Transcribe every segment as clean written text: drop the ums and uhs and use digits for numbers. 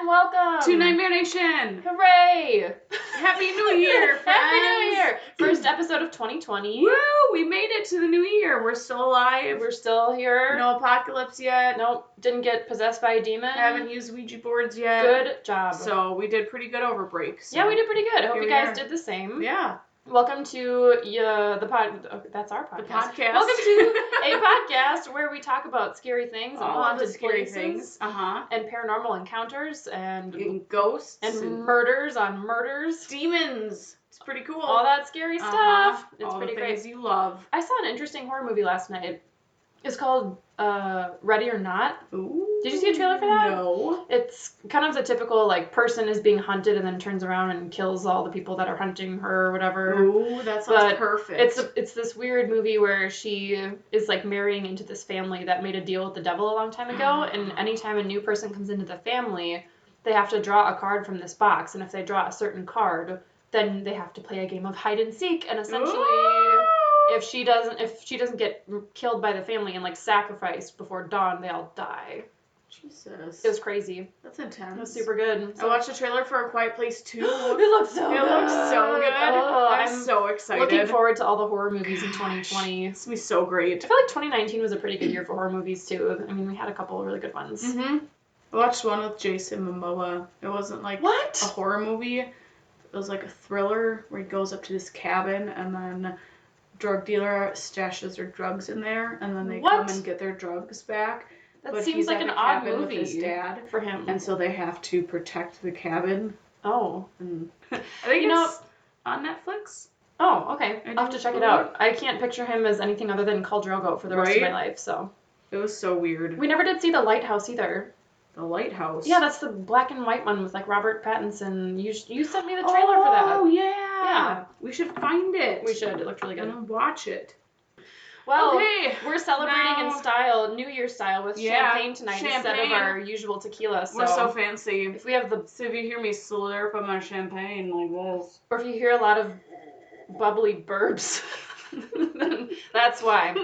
and welcome to Nightmare Nation. Hooray! Happy New Year, friends. Happy New Year! First episode of 2020. Woo! We made it to the new year. We're still alive. We're still here. No apocalypse yet. Nope. Didn't get possessed by a demon. Haven't used Ouija boards yet. Good job. So we did pretty good over break. So. Yeah, we did pretty good. I hope Here you we guys are. did the same. Yeah. Welcome to the pod. Oh, that's our podcast. The podcast. Welcome to a podcast where we talk about scary things and all haunted the scary places things. and paranormal encounters and ghosts and murders on murders. demons. It's pretty cool. All that scary stuff. It's all pretty the great. things you love. I saw an interesting horror movie last night. It's called Ready or Not. Ooh. Did you see a trailer for that? No. It's kind of the typical, like, person is being hunted and then turns around and kills all the people that are hunting her or whatever. Ooh, that sounds perfect. It's this weird movie where she is, like, marrying into this family that made a deal with the devil a long time ago, and anytime a new person comes into the family, they have to draw a card from this box, and if they draw a certain card, then they have to play a game of hide and seek, and essentially... Ooh. If she doesn't get killed by the family and like sacrificed before dawn, they all die. Jesus. It was crazy. That's intense. It was super good. I watched the trailer for A Quiet Place 2. It looks so good. It looks so good. Oh, I'm so excited. Looking forward to all the horror movies in 2020. It's gonna be so great. I feel like 2019 was a pretty good year for horror movies too. I mean, we had a couple of really good ones. Mm-hmm. I watched one with Jason Momoa. It wasn't like What? a horror movie. It was like a thriller where he goes up to this cabin and then drug dealer stashes their drugs in there, and then they come and get their drugs back. That but seems he's like at an the odd cabin movie with his dad, for him. and so they have to protect the cabin. Oh. And I think it's on Netflix. Oh, okay. I'll have to check it out. I can't picture him as anything other than Khal Drogo for the rest of my life, so. It was so weird. We never did see The Lighthouse either. The Lighthouse? Yeah, that's the black and white one with like Robert Pattinson. You sent me the trailer for that. Oh, yeah. Yeah. We should find it. We should. It looked really good. And watch it. Well, okay. We're celebrating in style, New Year style, with champagne tonight instead of our usual tequila. So we're so fancy. If we have So if you hear me slurp on my champagne like this. Or if you hear a lot of bubbly burps, then that's why.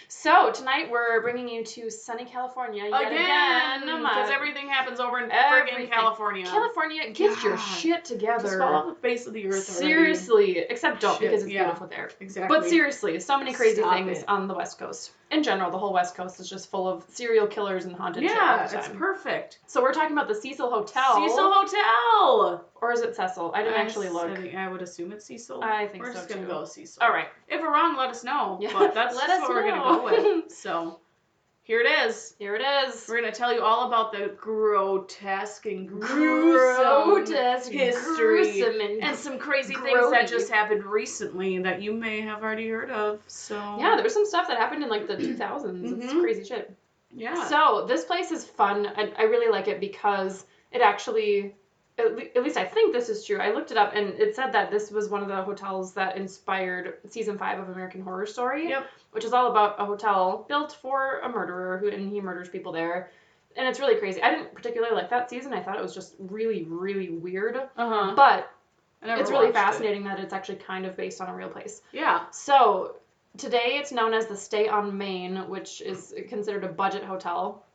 So, tonight we're bringing you to sunny California yet again. Because everything happens over in friggin' California. California, get your shit together. Just fall off the face of the earth already. Seriously. Except don't, because it's beautiful there. Exactly. But seriously, so many crazy things it. on the West Coast. In general, the whole West Coast is just full of serial killers and haunted shit all the time. Yeah, it's perfect. So we're talking about the Cecil Hotel. Cecil Hotel! Or is it Cecil? I didn't actually look. I would assume it's Cecil. I think we're so, just going to too. go Cecil. All right. If we're wrong, let us know. Yeah. But that's Let just us what we're going to know. go with. So, here it is. Here it is. We're going to tell you all about the grotesque and gruesome history and some crazy things that just happened recently that you may have already heard of. So yeah, there was some stuff that happened in like the 2000s. It's crazy shit. Yeah. So this place is fun. I really like it because it actually, at least I think this is true. I looked it up and it said that this was one of the hotels that inspired season 5 of American Horror Story. Yep. Which is all about a hotel built for a murderer and he murders people there. And it's really crazy. I didn't particularly like that season. I thought it was just really, really weird. Uh-huh. But it's really fascinating that it's actually kind of based on a real place. Yeah. So today it's known as the Stay on Main, which is considered a budget hotel.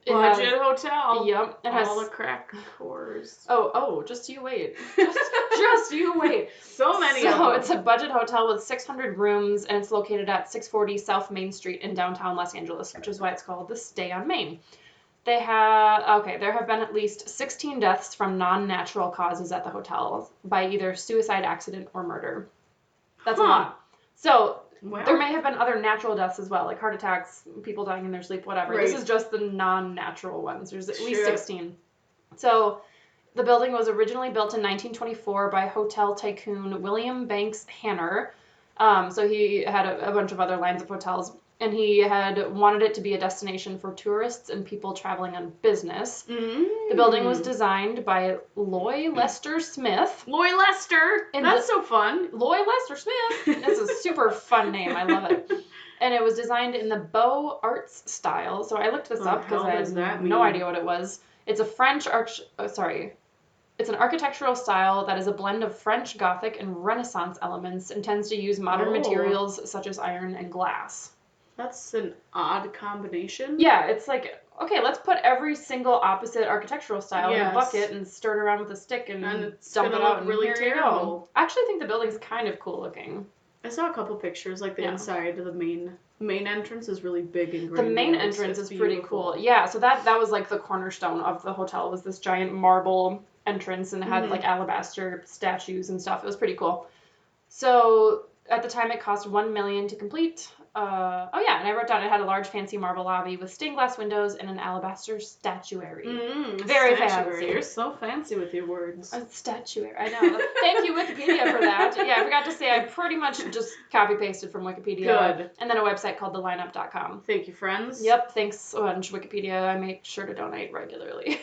Hotel. Yep. It has all the crack whores. Oh, just you wait. Just you wait. So many of them. So it's a budget hotel with 600 rooms, and it's located at 640 South Main Street in downtown Los Angeles, which is why it's called the Stay on Main. There have been at least 16 deaths from non-natural causes at the hotel by either suicide, accident, or murder. That's a lot. So there may have been other natural deaths as well, like heart attacks, people dying in their sleep, whatever. Right. This is just the non-natural ones. There's at least 16. So the building was originally built in 1924 by hotel tycoon William Banks Hanner. So he had a bunch of other lines of hotels, and he had wanted it to be a destination for tourists and people traveling on business. The building was designed by Loy Lester Smith. Loy Lester! That's so fun. Loy Lester Smith! That's a super fun name. I love it. And it was designed in the Beaux Arts style. So I looked this up because I had no idea what it was. It's a It's an architectural style that is a blend of French Gothic and Renaissance elements and tends to use modern materials such as iron and glass. That's an odd combination. Yeah, it's like okay, let's put every single opposite architectural style in a bucket and stir it around with a stick and dump it out. And really terrible. I actually think the building's kind of cool looking. I saw a couple pictures, like the inside of the main entrance is really big and grandiose. The main entrance is pretty cool. Yeah, so that was like the cornerstone of the hotel, was this giant marble entrance, and it had like alabaster statues and stuff. It was pretty cool. So at the time it cost $1 million to complete. And I wrote down it had a large fancy marble lobby with stained glass windows and an alabaster statuary. Very fancy. You're so fancy with your words. A statuary, I know. Thank you, Wikipedia, for that. Yeah, I forgot to say I pretty much just copy-pasted from Wikipedia. Good. And then a website called thelineup.com. Thank you, friends. Yep, thanks a bunch, Wikipedia. I make sure to donate regularly.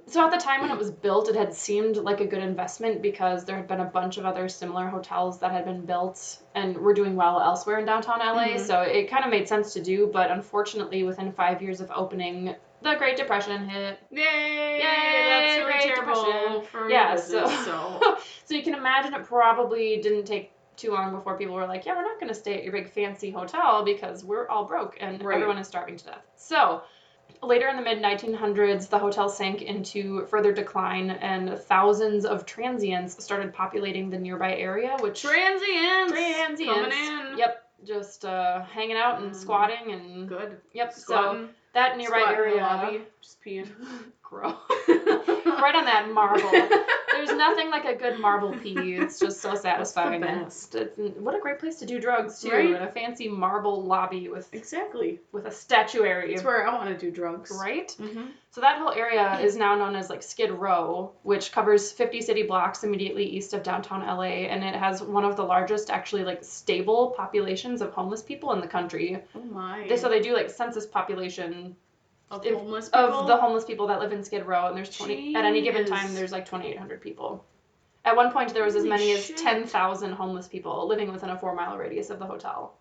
So at the time when it was built, it had seemed like a good investment because there had been a bunch of other similar hotels that had been built and were doing well elsewhere in downtown LA. So it kind of made sense to do, but unfortunately within 5 years of opening, the Great Depression hit. Yay! That's really terrible for business, so you can imagine it probably didn't take too long before people were like, yeah, we're not going to stay at your big fancy hotel because we're all broke and everyone is starving to death. So later in the mid-1900s, the hotel sank into further decline, and thousands of transients started populating the nearby area, which... Transients! Coming in. Yep, just hanging out and squatting and... Good. Yep, squatting. So that nearby area... In the lobby, just peeing. Gross. Right on that marble. There's nothing like a good marble pee. It's just so satisfying. What a great place to do drugs, too. Right? In a fancy marble lobby with a statuary. That's where I want to do drugs. Right? Mm-hmm. So that whole area is now known as like Skid Row, which covers 50 city blocks immediately east of downtown LA, and it has one of the largest actually like stable populations of homeless people in the country. Oh my. So they do like census population of homeless people? Of the homeless people that live in Skid Row, and there's at any given time there's like 2,800 people. At one point there was as many as 10,000 homeless people living within a 4-mile radius of the hotel.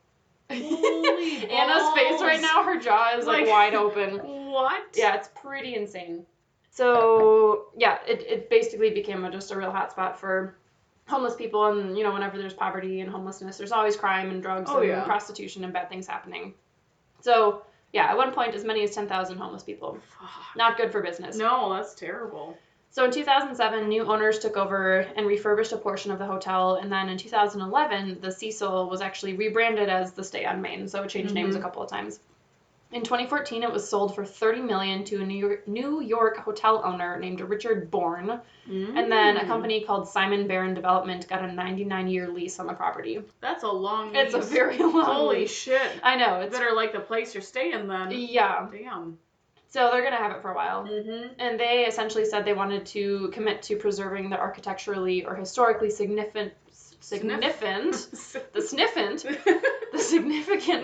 Holy Anna's face right now, her jaw is like wide open. What? Yeah, it's pretty insane. So yeah, it basically became just a real hotspot for homeless people, and you know, whenever there's poverty and homelessness, there's always crime and drugs and prostitution and bad things happening. So yeah, at one point, as many as 10,000 homeless people. Not good for business. No, that's terrible. So in 2007, new owners took over and refurbished a portion of the hotel, and then in 2011, the Cecil was actually rebranded as the Stay on Main, so it changed names a couple of times. In 2014, it was sold for $30 million to a New York hotel owner named Richard Bourne, and then a company called Simon Barron Development got a 99-year lease on the property. That's a long lease. It's a very long Holy lease. Shit. I know. It's better like the place you're staying then. Yeah. Damn. So they're going to have it for a while. And they essentially said they wanted to commit to preserving the architecturally or historically significant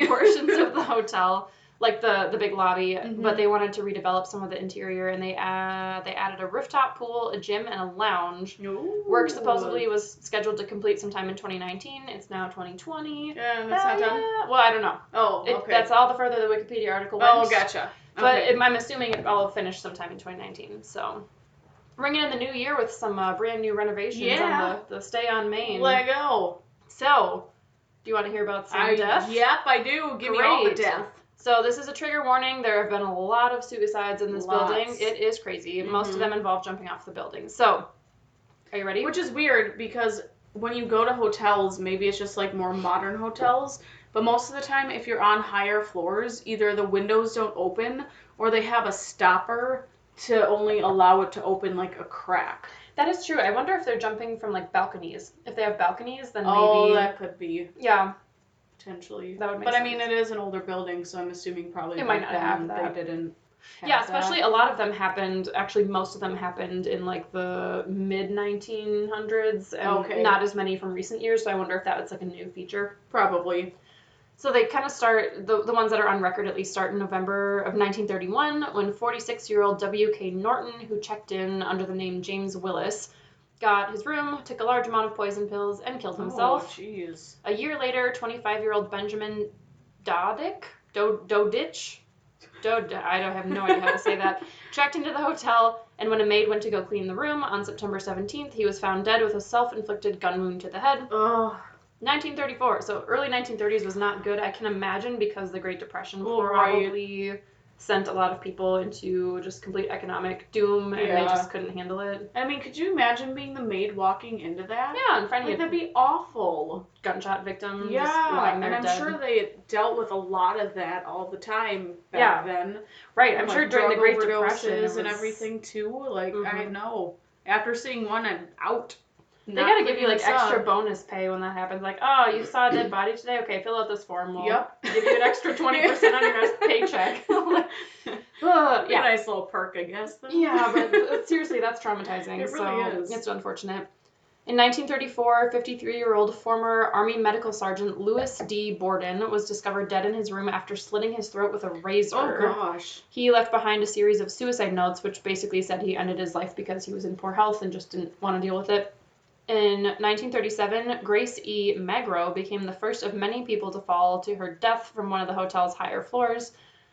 portions of the hotel, like the big lobby, but they wanted to redevelop some of the interior, and they added a rooftop pool, a gym, and a lounge. Ooh. Work supposedly was scheduled to complete sometime in 2019. It's now 2020. Yeah, that's not done? Well, I don't know. Oh, okay. That's all the further the Wikipedia article went. Oh, gotcha. But I'm assuming it all finished sometime in 2019, so... Ringing in the new year with some brand new renovations on the Stay on Main. Let go. So, do you want to hear about some death? Yep, I do. Give me all the death. So this is a trigger warning. There have been a lot of suicides in this building. It is crazy. Most of them involve jumping off the building. So, are you ready? Which is weird because when you go to hotels, maybe it's just like more modern hotels, but most of the time if you're on higher floors, either the windows don't open or they have a stopper to only allow it to open like a crack. That is true. I wonder if they're jumping from like balconies. If they have balconies, then maybe... Oh, that could be. Yeah. Potentially. That would make sense. But I mean, it is an older building, so I'm assuming probably it might not have that. They didn't have Yeah, especially a lot of them happened, actually most of them happened in like the mid-1900s, and not as many from recent years, so I wonder if that was like a new feature. Probably. So they kind of start, the ones that are on record at least start in November of 1931 when 46-year-old W.K. Norton, who checked in under the name James Willis, got his room, took a large amount of poison pills, and killed himself. Oh, jeez. A year later, 25-year-old Benjamin Dodich, I don't have no idea how to say that, checked into the hotel, and when a maid went to go clean the room on September 17th, he was found dead with a self-inflicted gun wound to the head. Ugh. 1934, so early 1930s was not good, I can imagine, because the Great Depression probably sent a lot of people into just complete economic doom, and they just couldn't handle it. I mean, could you imagine being the maid walking into that? Yeah, and finding that'd be awful. Gunshot victim. Yeah, just lying there and I'm dead. sure they dealt with a lot of that all the time back then. Right, I'm sure during the Great Depression and everything too. Like, I know. After seeing one, I'm out. They gotta give you like extra bonus pay when that happens. Like, oh, you saw a dead body today? Okay, fill out this form. We'll give you an extra 20% on your next paycheck. A nice little perk, I guess. Though. Yeah, but seriously, that's traumatizing. It really is. It's unfortunate. In 1934, 53-year-old former Army medical sergeant Louis D. Borden was discovered dead in his room after slitting his throat with a razor. Oh, gosh. He left behind a series of suicide notes, which basically said he ended his life because he was in poor health and just didn't want to deal with it. In 1937, Grace E. Magro became the first of many people to fall to her death from one of the hotel's higher floors.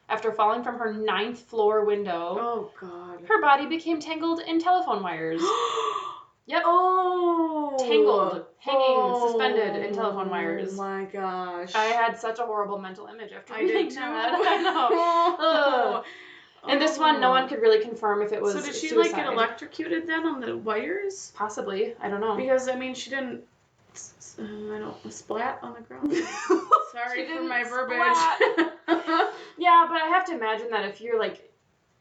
After falling from her 9th floor window, oh God, her body became tangled in telephone wires. Yep. Oh. Tangled, hanging, suspended in telephone wires. Oh my gosh. I had such a horrible mental image after reading that. I know. And this one, no one could really confirm if it was suicide. So did she like get electrocuted then on the wires? Possibly. I don't know. Because I mean, she didn't. Splat on the ground. Sorry for my verbiage. Yeah, but I have to imagine that if you're like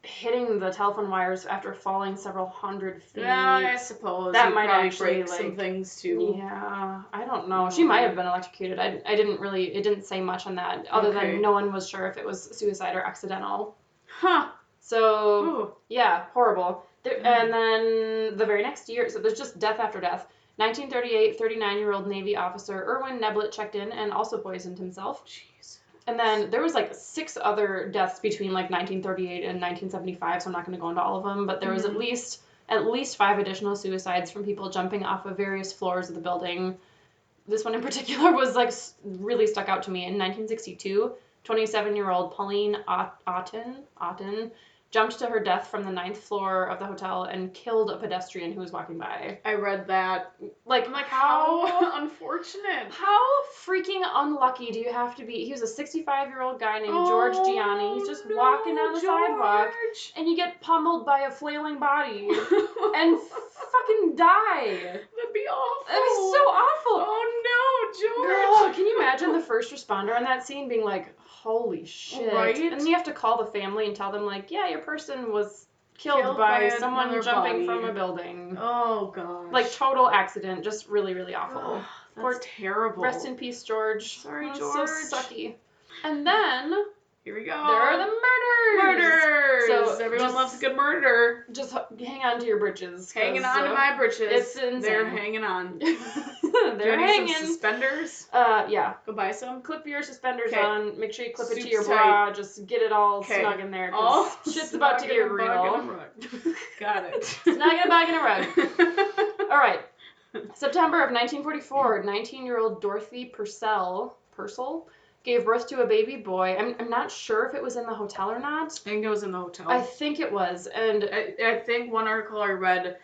hitting the telephone wires after falling several hundred feet. Yeah, I suppose that might actually break some things too. Yeah, I don't know. She might have been electrocuted. I didn't really. It didn't say much on that, other than no one was sure if it was suicide or accidental. Huh. So yeah, horrible. And then the very next year, so there's just death after death. 1938, 39-year-old Navy officer Erwin Neblett checked in and also poisoned himself. Jeez. And then there was like 6 other deaths between like 1938 and 1975, so I'm not going to go into all of them, but there was at least 5 additional suicides from people jumping off of various floors of the building. This one in particular was like really stuck out to me. In 1962, 27-year-old Pauline Otten jumped to her death from the 9th floor of the hotel and killed a pedestrian who was walking by. I read that. Like, I'm like, how unfortunate. How freaking unlucky do you have to be? He was a 65-year-old guy named George Gianni. He's just walking down the sidewalk, and you get pummeled by a flailing body and fucking die. That'd be awful. That'd be so awful. Oh no, George. Oh, can you imagine the first responder on that scene being like, holy shit. Right? And then you have to call the family and tell them, like, yeah, your person was killed by someone jumping from a building. Oh, gosh. Like, total accident. Just really, really awful. That's terrible. Rest in peace, George. Sorry, George. So sucky. And then... Here we go. There are the murders. So everyone loves a good murder. Just hang on to your britches. Hanging on to my britches. It's insane. They're hanging on. They're hanging. Some suspenders? Yeah. Go buy some. Clip your suspenders on. Make sure you clip it to your tight. bra. Just get it all snug in there. Cause shit's about to get real. Got it. Snug in a bag and a rug. All right. September of 1944, 19-year-old Dorothy Purcell gave birth to a baby boy. I'm not sure if it was in the hotel or not. I think it was in the hotel. I think it was. And I think one article I read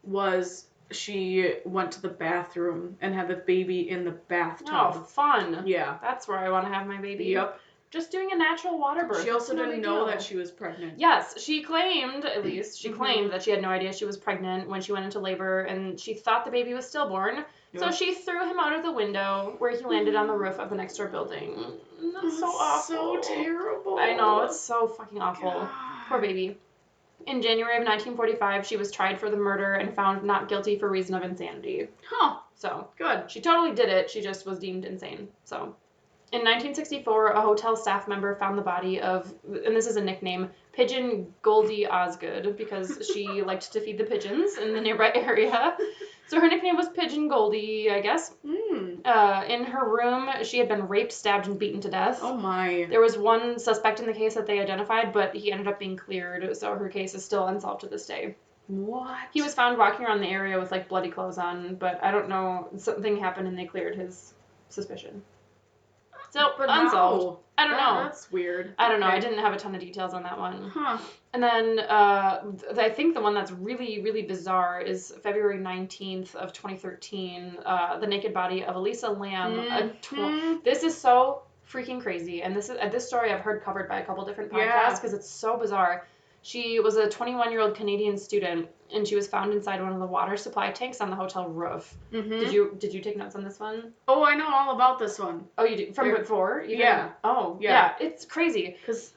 was she went to the bathroom and had the baby in the bathtub. Oh, fun. Yeah. That's where I want to have my baby. Yep. Just doing a natural water birth. She also didn't know that she was pregnant. Yes, she claimed, at least, claimed that she had no idea she was pregnant when she went into labor, and she thought the baby was stillborn. Yep. So she threw him out of the window, where he landed on the roof of the next door building. That's so awful. So terrible. I know, it's so fucking awful. God. Poor baby. In January of 1945, she was tried for the murder and found not guilty for reason of insanity. Huh. So, good. She totally did it, she just was deemed insane. So, in 1964, a hotel staff member found the body of, and this is a nickname, Pigeon Goldie Osgood, because she liked to feed the pigeons in the nearby area. So her nickname was Pigeon Goldie, I guess. In her room, she had been raped, stabbed, and beaten to death. Oh my. There was one suspect in the case that they identified, but he ended up being cleared, so her case is still unsolved to this day. What? He was found walking around the area with, like, bloody clothes on, but I don't know, something happened and they cleared his suspicion. So, but unsolved. No. I don't know. That's weird. I don't know. I didn't have a ton of details on that one. Huh. And then I think the one that's really, really bizarre is February 19th of 2013, the naked body of Elisa Lamb. This is so freaking crazy. And this story I've heard covered by a couple different podcasts Yeah. because it's so bizarre. She was a 21-year-old Canadian student, and she was found inside one of the water supply tanks on the hotel roof. Mm-hmm. Did you take notes on this one? Oh, I know all about this one. Oh, you did? From There- before? You yeah. didn't- Oh, Yeah. yeah. It's crazy. Because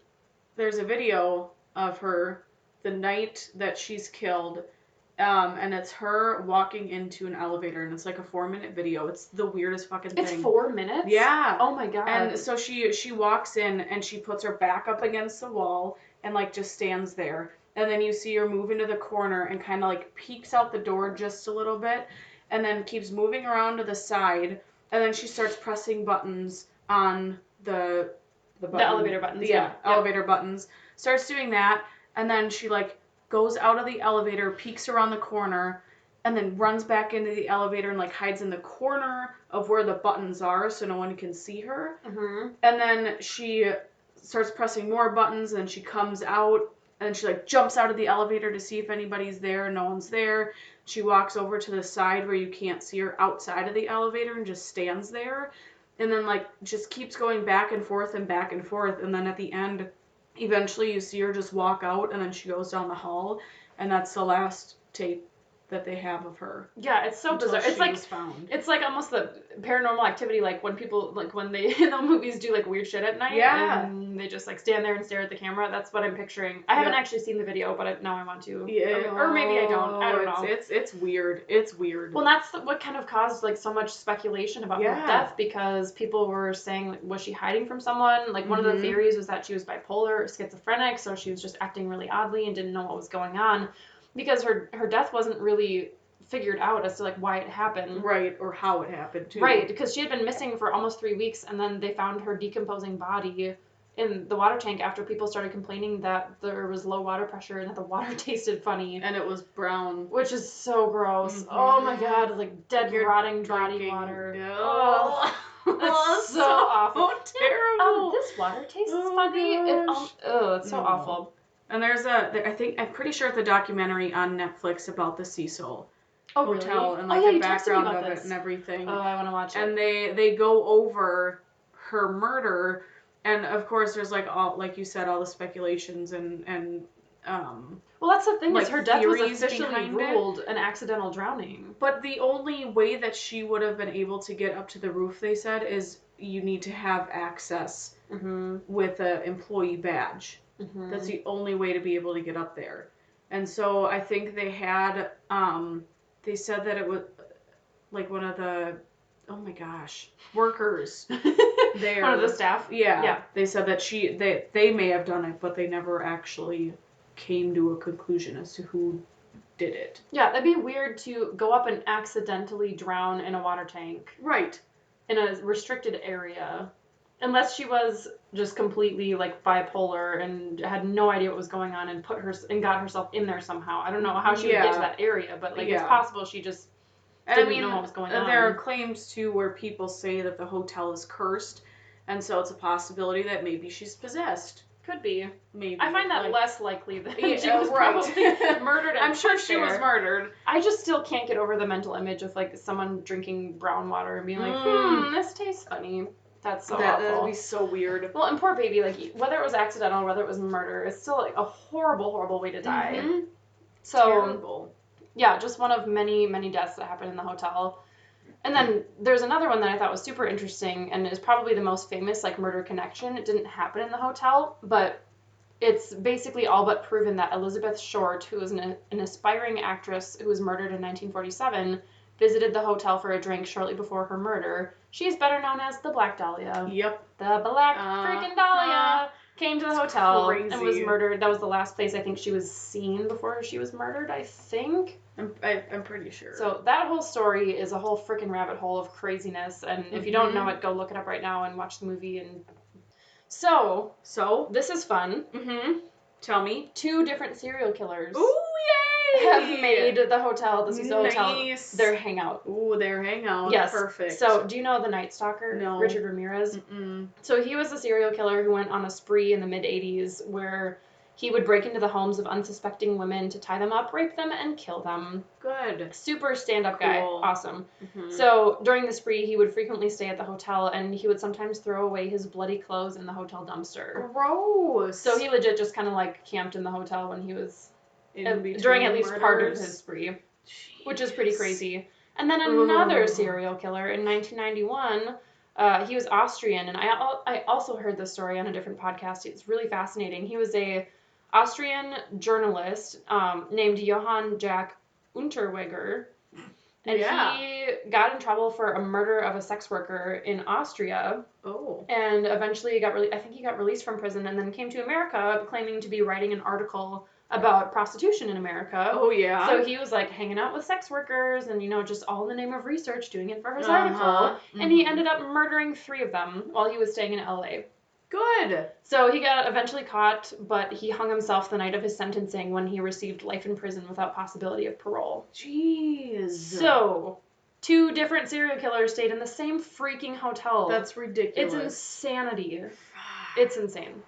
there's a video of her the night that she's killed, and it's her walking into an elevator, and it's like a 4-minute video. It's the weirdest fucking thing. It's 4 minutes? Yeah. Oh my god. And so she walks in, and she puts her back up against the wall, and like just stands there. And then you see her move into the corner and kind of like peeks out the door just a little bit, and then keeps moving around to the side, and then she starts pressing buttons on the elevator buttons. Yeah, Yep. elevator buttons. Starts doing that, and then she like goes out of the elevator, peeks around the corner, and then runs back into the elevator and like hides in the corner of where the buttons are so no one can see her. Mm-hmm. And then she starts pressing more buttons, and then she comes out, and then she like jumps out of the elevator to see if anybody's there. No one's there. She walks over to the side where you can't see her outside of the elevator and just stands there. And then like just keeps going back and forth and back and forth. And then at the end, eventually you see her just walk out, and then she goes down the hall, and that's the last tape that they have of her. Yeah, it's so until bizarre. she was found. It's like almost the paranormal activity, like when people, like when they in the movies do like weird shit at night. Yeah. And they just like stand there and stare at the camera. That's what I'm picturing. I haven't actually seen the video, but now I want to. Yeah. Or maybe I don't. I don't know. It's weird. It's weird. Well, that's what kind of caused like so much speculation about her death, because people were saying, like, was she hiding from someone? Like one of the theories was that she was bipolar or schizophrenic, so she was just acting really oddly and didn't know what was going on, because her death wasn't really figured out as to like why it happened. Right, or how it happened too. Right, because she had been missing for almost 3 weeks, and then they found her decomposing body in the water tank after people started complaining that there was low water pressure and that the water tasted funny. And it was brown. Which is so gross. Mm-hmm. Oh my god, like dead, rotting, draughty water. Oh, it's so awful. Terrible. This water tastes funny. It's so awful. And I'm pretty sure it's a documentary on Netflix about the Cecil Hotel, really? and like yeah, the you texted me background about of it this. and everything. Oh, I want to watch it. And they go over her murder, and of course there's like all, like you said, all the speculations and well, that's the thing, like is her death was theories officially behind ruled an accidental drowning. But the only way that she would have been able to get up to the roof, they said, is you need to have access with an employee badge. That's the only way to be able to get up there. And so I think they had, they said that it was like one of the, oh my gosh, workers there. One of the staff? Yeah. They said that they may have done it, but they never actually came to a conclusion as to who did it. Yeah, that'd be weird to go up and accidentally drown in a water tank. Right. In a restricted area. Unless she was just completely like bipolar and had no idea what was going on and got herself in there somehow. I don't know how she would get to that area, but like it's possible she just didn't know what was going on. There are claims too where people say that the hotel is cursed, and so it's a possibility that maybe she's possessed. Could be. Maybe. I find that less likely than she was right. probably murdered. I'm sure she was murdered. I just still can't get over the mental image of like someone drinking brown water and being like, this tastes funny. That's so awful. That would be so weird. Well, and poor baby, like whether it was accidental or whether it was murder, it's still like a horrible, horrible way to die. So terrible. Yeah, just one of many, many deaths that happened in the hotel. And then there's another one that I thought was super interesting and is probably the most famous, like, murder connection. It didn't happen in the hotel, but it's basically all but proven that Elizabeth Short, who was an aspiring actress who was murdered in 1947, visited the hotel for a drink shortly before her murder. She's better known as the Black Dahlia. Yep. The Black freaking Dahlia came to the hotel and was murdered. That was the last place I think she was seen before she was murdered, I think. I'm pretty sure. So that whole story is a whole freaking rabbit hole of craziness, and if you don't know it, go look it up right now and watch the movie. And so this is fun. Tell me. 2 different serial killers. Ooh, yay! Have made the Cecil Hotel, their hangout. Ooh, their hangout. Yes. Perfect. So, do you know the Night Stalker? No. Richard Ramirez? So he was a serial killer who went on a spree in the mid-'80s where He would break into the homes of unsuspecting women to tie them up, rape them, and kill them. Good. Super stand-up guy. Cool. Awesome. Mm-hmm. So during the spree, he would frequently stay at the hotel, and he would sometimes throw away his bloody clothes in the hotel dumpster. Gross. So he legit just kind of like camped in the hotel when he was In during at least murders. part of his spree, Jeez. which is pretty crazy. And then another serial killer in 1991. He was Austrian, and I also heard this story on a different podcast. It's really fascinating. He was a Austrian journalist named Johann Jack Unterweger, and he got in trouble for a murder of a sex worker in Austria. Oh. And eventually I think he got released from prison and then came to America claiming to be writing an article about prostitution in America. Oh, yeah. So he was like hanging out with sex workers and, just all in the name of research, doing it for his article. And he ended up murdering 3 of them while he was staying in LA. Good. So he got eventually caught, but he hung himself the night of his sentencing when he received life in prison without possibility of parole. Jeez. So 2 different serial killers stayed in the same freaking hotel. That's ridiculous. It's insanity. It's insane.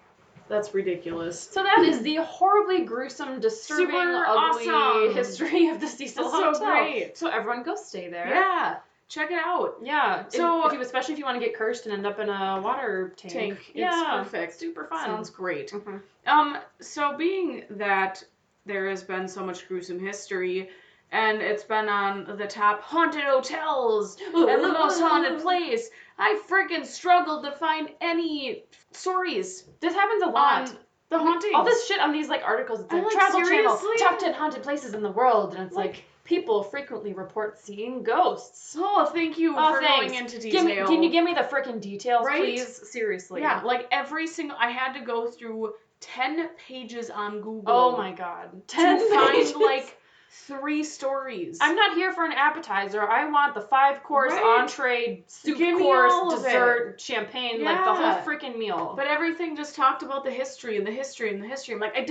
That's ridiculous. So that is the horribly gruesome, disturbing, Super ugly awesome. history of the Cecil That's Hotel. so great. So everyone go stay there. Yeah. Check it out. Yeah. So especially if you want to get cursed and end up in a water tank. It's perfect. Super fun. Sounds great. Mm-hmm. So being that there has been so much gruesome history, and it's been on the top haunted hotels and the most haunted place, I freaking struggled to find any stories. This happens a lot. On the hauntings. All this shit on these articles. It's like Travel Channel, top 10 haunted places in the world, and it's like people frequently report seeing ghosts. Oh, thank you for going into detail. Can you give me the freaking details, Right? please? Seriously. Yeah, every single... I had to go through 10 pages on Google. Oh my god. 10 to pages? find 3 stories. I'm not here for an appetizer. I want the 5-course entree, soup Give me course, all of dessert, champagne, the whole freaking meal. But everything just talked about the history and the history and the history. I'm like, I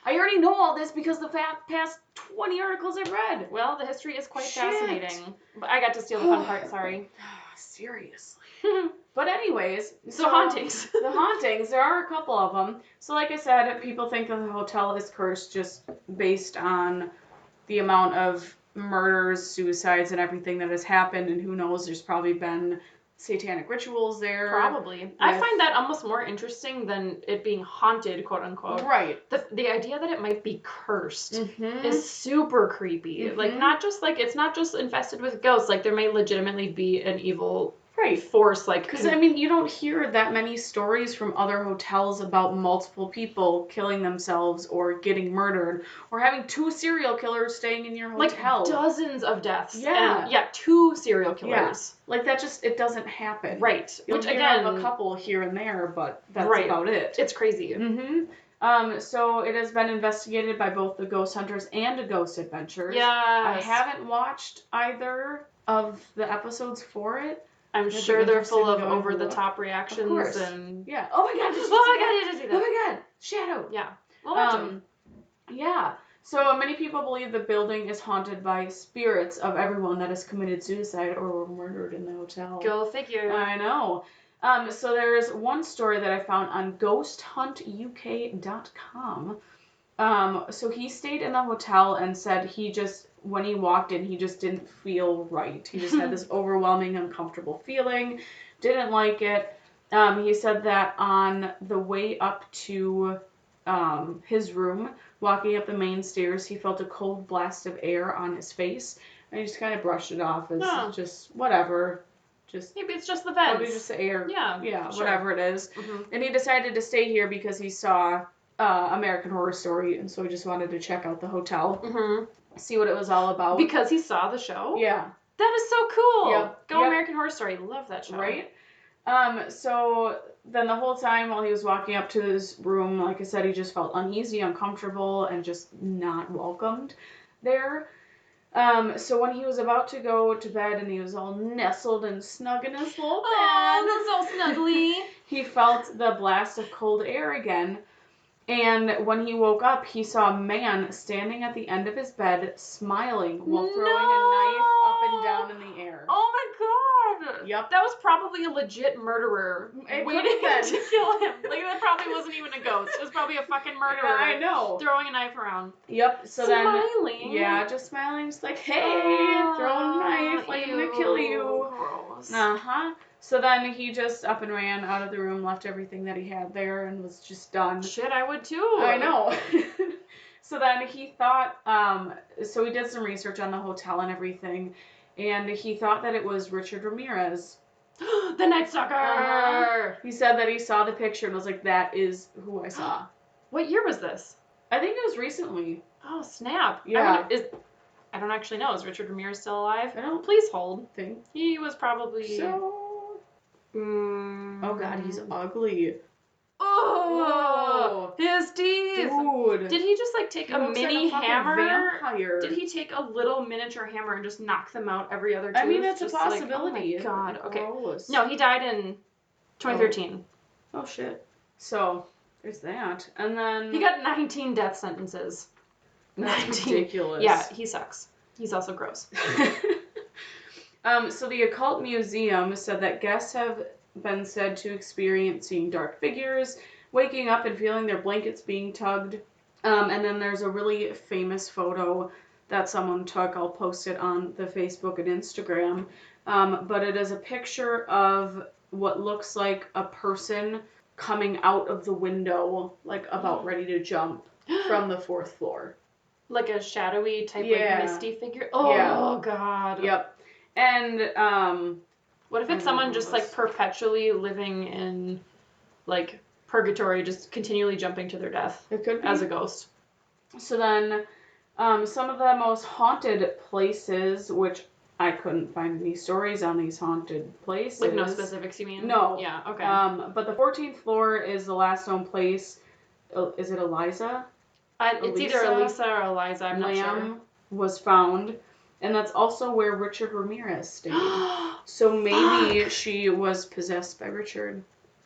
already know all this because the past 20 articles I've read. Well, the history is quite fascinating. But I got to steal the fun part, sorry. Seriously. But anyways, so hauntings. The hauntings, there are a couple of them. So like I said, people think that the hotel is cursed just based on the amount of murders, suicides, and everything that has happened, and who knows, there's probably been satanic rituals there. Probably. I find that almost more interesting than it being haunted, quote unquote. Right. The idea that it might be cursed is super creepy. It's not just infested with ghosts. There may legitimately be an evil force. Because, you don't hear that many stories from other hotels about multiple people killing themselves or getting murdered or having 2 serial killers staying in your hotel. Dozens of deaths. Yeah. And, 2 serial killers. Yeah. It doesn't happen. Right. Which, again, a couple here and there, but that's about it. It's crazy. So it has been investigated by both the Ghost Hunters and the Ghost Adventures. Yeah. I haven't watched either of the episodes for it. I'm sure they're full of over-the-top reactions. Of course. And... Yeah. Oh my god, did you see that? Oh my god, Shadow. Yeah. We'll watch them. Yeah. So many people believe the building is haunted by spirits of everyone that has committed suicide or were murdered in the hotel. Go figure. I know. So there's one story that I found on ghosthuntuk.com. So he stayed in the hotel and said when he walked in, he just didn't feel right. He just had this overwhelming, uncomfortable feeling. Didn't like it. He said that on the way up to his room, walking up the main stairs, he felt a cold blast of air on his face. And he just kind of brushed it off as just whatever. Maybe it's just the vents. Maybe just the air. Yeah. Yeah, sure. whatever it is. And he decided to stay here because he saw American Horror Story, and so he just wanted to check out the hotel, see what it was all about. Because he saw the show? Yeah. That is so cool. Yep. Go American Horror Story. Love that show. Right? So then the whole time while he was walking up to his room, like I said, he just felt uneasy, uncomfortable, and just not welcomed there. So when he was about to go to bed and he was all nestled and snug in his little bed, oh, that's so snuggly. he felt the blast of cold air again. And when he woke up, he saw a man standing at the end of his bed, smiling while throwing a knife up and down in the air. Oh my god! Yep. That was probably a legit murderer It waiting could've been. to kill him. Like, that probably wasn't even a ghost. It was probably a fucking murderer. I know. Throwing a knife around. Yep. So Smiling. Yeah, just smiling, just like, hey, throwing a knife, like, I'm gonna kill you. Gross. Uh-huh. So then he just up and ran out of the room, left everything that he had there, and was just done. Shit, I would too. I know. So then he thought, so he did some research on the hotel and everything, and he thought that it was Richard Ramirez. The Night Stalker! He said that he saw the picture and was like, that is who I saw. What year was this? I think it was recently. Oh, snap. Yeah. I don't actually know. Is Richard Ramirez still alive? I don't Please hold. think He was probably... so. Oh god, he's ugly. Oh, his teeth. Dude. Did he just like take He a looks mini like a fucking hammer? vampire. Did he take a little miniature hammer and just knock them out every other tooth? I mean, it's a Just like, possibility. oh my god. Okay. Gross. No, he died in 2013. Oh shit. So, there's that. And then... He got 19 death sentences. That's 19. ridiculous. Yeah, he sucks. He's also gross. So the Occult Museum said that guests have been said to experience seeing dark figures, waking up and feeling their blankets being tugged. And then there's a really famous photo that someone took. I'll post it on the Facebook and Instagram. But it is a picture of what looks like a person coming out of the window, like about ready to jump from the 4th floor. Like a shadowy type, Yeah. like misty figure. Oh, Yeah. god. Yep. And, What if it's someone just like perpetually living in like purgatory, just continually jumping to their death it could be. as a ghost? So then, some of the most haunted places, which I couldn't find any stories on these haunted places. Like no specifics, you mean? No. Yeah, okay. But the 14th floor is the last known place. Is it Eliza? It's either Elisa or Eliza, I'm not sure. Lamb was found. And that's also where Richard Ramirez stayed. So maybe she was possessed by Richard.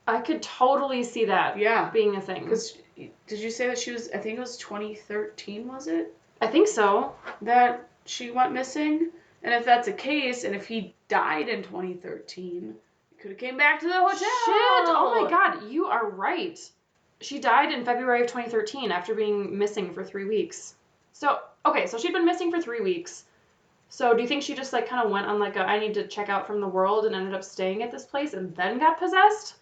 I could totally see that being a thing. Because, did you say that she was, I think it was 2013, was it? I think so. That she went missing? And if that's the case, and if he died in 2013, he could have came back to the hotel. Shit! Oh my god, you are right. She died in February of 2013 after being missing for 3 weeks. So, okay, so she'd been missing for 3 weeks. So do you think she just like kind of went on like a I need to check out from the world and ended up staying at this place and then got possessed?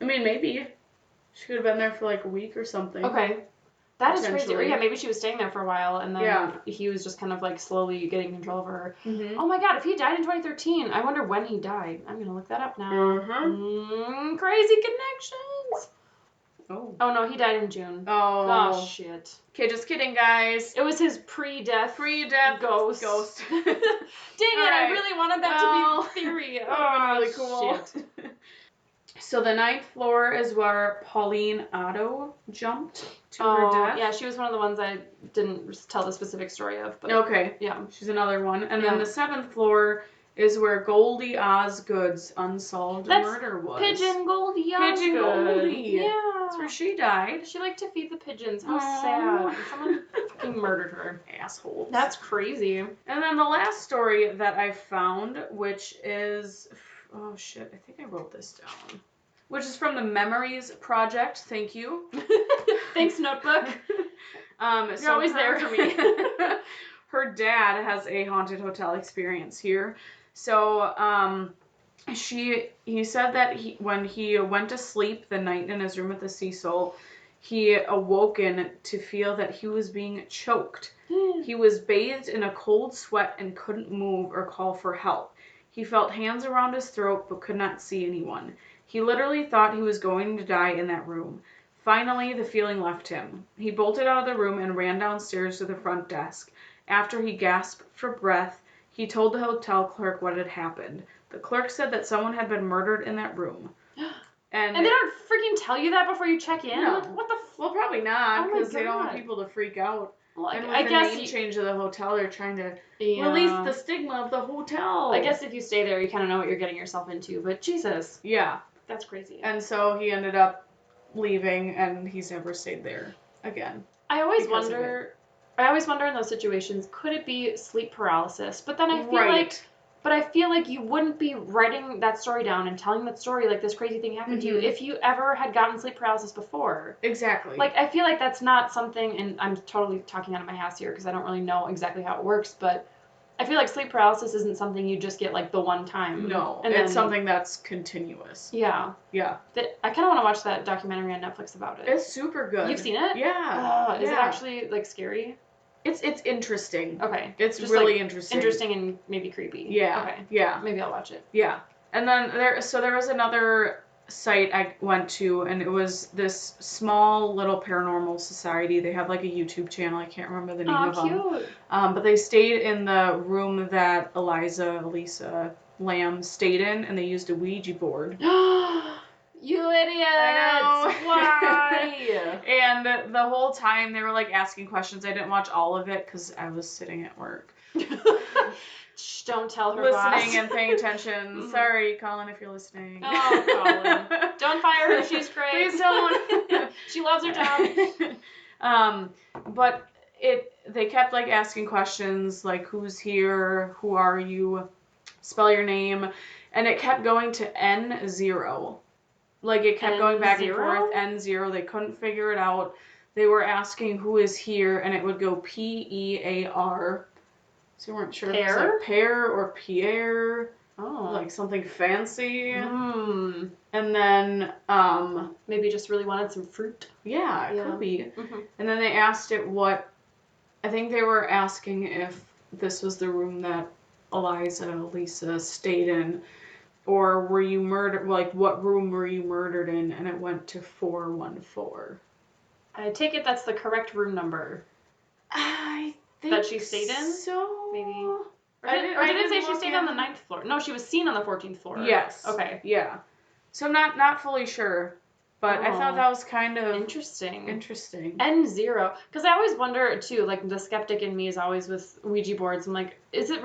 I mean, maybe. She could have been there for like a week or something. Okay. That is crazy. Or Potentially. yeah, maybe she was staying there for a while and then he was just kind of like slowly getting control of her. Mm-hmm. Oh my god, if he died in 2013, I wonder when he died. I'm going to look that up now. Crazy connections. Oh. Oh no, he died in June. Oh. Oh shit. Okay, just kidding, guys. It was his pre-death Ghost. Dang it, I really wanted that to be the theory. Oh, really cool. Shit. So the 9th floor is where Pauline Otto jumped to her death. Yeah, she was one of the ones I didn't tell the specific story of. But Okay. yeah. She's another one. And then the 7th floor is where Goldie Osgood's unsolved murder was. Pigeon Goldie Pigeon Goldie. Yeah. That's where she died. She liked to feed the pigeons. How Aww. sad. Someone fucking murdered her. Assholes. That's crazy. And then the last story that I found, which is... Oh, shit. I think I wrote this down. Which is from the Memories Project. Thank you. Thanks, Notebook. You're always there for me. Her dad has a haunted hotel experience here. So, he said that when he went to sleep the night in his room at the Cecil, he awoken to feel that he was being choked. He was bathed in a cold sweat and couldn't move or call for help. He felt hands around his throat but could not see anyone. He literally thought he was going to die in that room. Finally, the feeling left him. He bolted out of the room and ran downstairs to the front desk. After he gasped for breath, he told the hotel clerk what had happened. The clerk said that someone had been murdered in that room. And they don't freaking tell you that before you check in? No. What the Well, probably not, Oh my because they don't want God. people to freak out. Well, And with I the guess name change of the hotel, they're trying to yeah. release the stigma of the hotel. I guess if you stay there, you kind of know what you're getting yourself into. But Jesus, Yeah. that's crazy. And so he ended up leaving, and he's never stayed there. again. I always because of wonder in those situations, could it be sleep paralysis? But then I feel like you wouldn't be writing that story down and telling that story like this crazy thing happened to you if you ever had gotten sleep paralysis before. Exactly. Like, I feel like that's not something, and I'm totally talking out of my ass here because I don't really know exactly how it works, but I feel like sleep paralysis isn't something you just get like the one time. No, and it's something that's continuous. Yeah. Yeah. I kind of want to watch that documentary on Netflix about it. It's super good. You've seen it? Yeah. Is it actually like scary? It's interesting. Okay. It's just really like, interesting. Interesting and maybe creepy. Yeah. Okay. Yeah. Maybe I'll watch it. Yeah. And then there was another site I went to, and it was this small little paranormal society. They have like a YouTube channel. I can't remember the name of them. Cute. But they stayed in the room that Elisa Lamb stayed in, and they used a Ouija board. You idiots! I know. Why? And the whole time they were like asking questions. I didn't watch all of it because I was sitting at work. Shh, don't tell her, listening boss. and paying attention. Sorry, Colin, if you're listening. Oh, Colin. Don't fire her. She's great. Please don't. She loves her job. But they kept like asking questions like, who's here? Who are you? Spell your name. And it kept going to N0. Like, it kept going back and forth, N0. They couldn't figure it out. They were asking who is here, and it would go Pear. So we weren't sure if it was like pear or Pierre. Oh. Like something fancy. Mm. And then, maybe just really wanted some fruit. Yeah, it could be. Mm-hmm. And then they asked it I think they were asking if this was the room that Lisa stayed in. Or were you murdered, like, what room were you murdered in? And it went to 414. I take it that's the correct room number. I think that she stayed in? So? Maybe. Or did it say she stayed on the 9th floor? No, she was seen on the 14th floor. Yes. Okay. Yeah. So I'm not fully sure. But I thought that was kind of interesting. N0. Because I always wonder, too, like, the skeptic in me is always with Ouija boards. I'm like, is it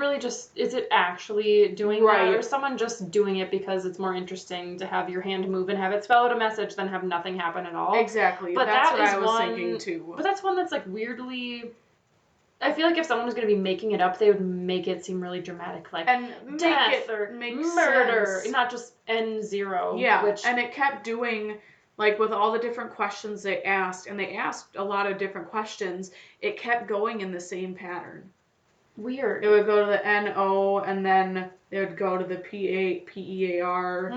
actually doing that? Or is someone just doing it because it's more interesting to have your hand move and have it spell out a message than have nothing happen at all? Exactly. But that's what I was thinking, too. But that's one that's, like, weirdly... I feel like if someone was going to be making it up, they would make it seem really dramatic, like and death or murder, sense. Not just N0. Yeah, and it kept doing... Like, with all the different questions they asked, and they asked a lot of different questions, it kept going in the same pattern. Weird. It would go to the N-O, and then it would go to the P-E-A-R,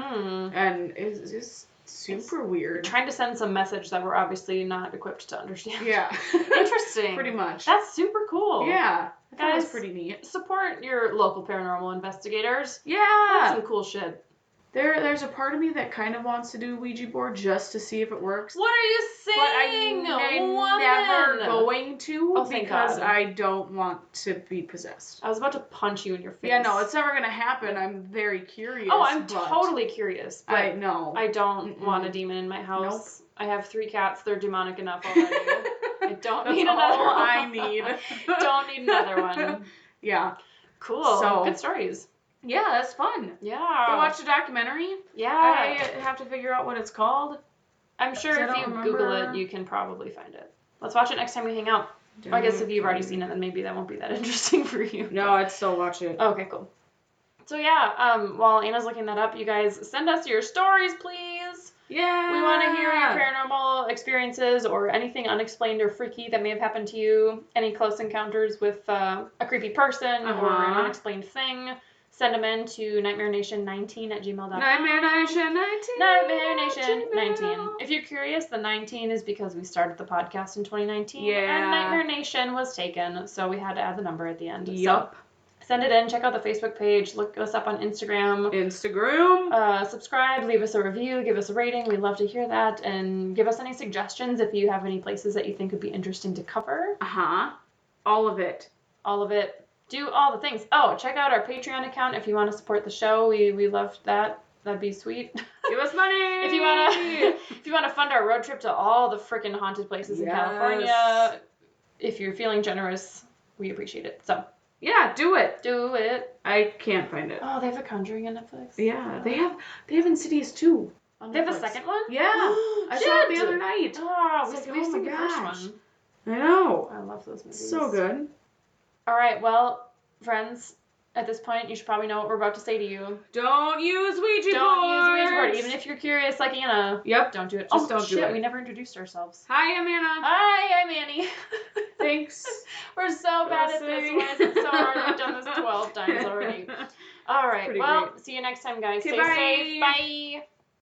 and it's just super weird. Trying to send some message that we're obviously not equipped to understand. Yeah. Interesting. Pretty much. That's super cool. Yeah. That was Guys, pretty neat. Support your local paranormal investigators. Yeah. That's some cool shit. There's a part of me that kind of wants to do a Ouija board just to see if it works. What are you saying? But I'm never going to because God. I don't want to be possessed. I was about to punch you in your face. Yeah, no, it's never going to happen. I'm very curious. Oh, I'm totally curious. But I know. I don't want a demon in my house. Nope. I have 3 cats. They're demonic enough already. I don't need another one. I need. Don't need another one. Yeah. Cool. So, good stories. Yeah, that's fun. Yeah. Go watch the documentary. Yeah. I have to figure out what it's called. I'm sure if you Google it, you can probably find it. Let's watch it next time we hang out. I guess if you've already seen it, then maybe that won't be that interesting for you. No, I'd still watch it. Okay, cool. So yeah, while Anna's looking that up, you guys send us your stories, please. Yeah. We want to hear your paranormal experiences or anything unexplained or freaky that may have happened to you. Any close encounters with a creepy person or an unexplained thing. Send them in to nightmarenation19@gmail.com. Nightmarenation19. Nightmarenation19. If you're curious, the 19 is because we started the podcast in 2019. Yeah. And Nightmare Nation was taken, so we had to add the number at the end. Yup. So send it in. Check out the Facebook page. Look us up on Instagram. Subscribe. Leave us a review. Give us a rating. We'd love to hear that. And give us any suggestions if you have any places that you think would be interesting to cover. All of it. All of it. Do all the things. Oh, check out our Patreon account if you want to support the show. We love that. That'd be sweet. Give us money. If you wanna fund our road trip to all the frickin' haunted places in California, if you're feeling generous, we appreciate it. So yeah, do it. Do it. I can't find it. Oh, they have The Conjuring on Netflix. Yeah, they have Insidious too. on They have a Netflix. second one? Yeah. I saw it the Shit! other night. Oh, It's like, we've oh seen my the first gosh. one. I know. I love those movies. So good. All right, well, friends, at this point, you should probably know what we're about to say to you. Don't use Ouija Don't use the Ouija board. boards. Even if you're curious like Anna. Yep. Don't do it. Just don't do it. We never introduced ourselves. Hi, I'm Anna. Hi, I'm Annie. Thanks. We're so bad at this. Why is it so hard? We've done this 12 times already. All right. pretty Well, great. see you next time, guys. Okay, Stay bye. safe. Bye.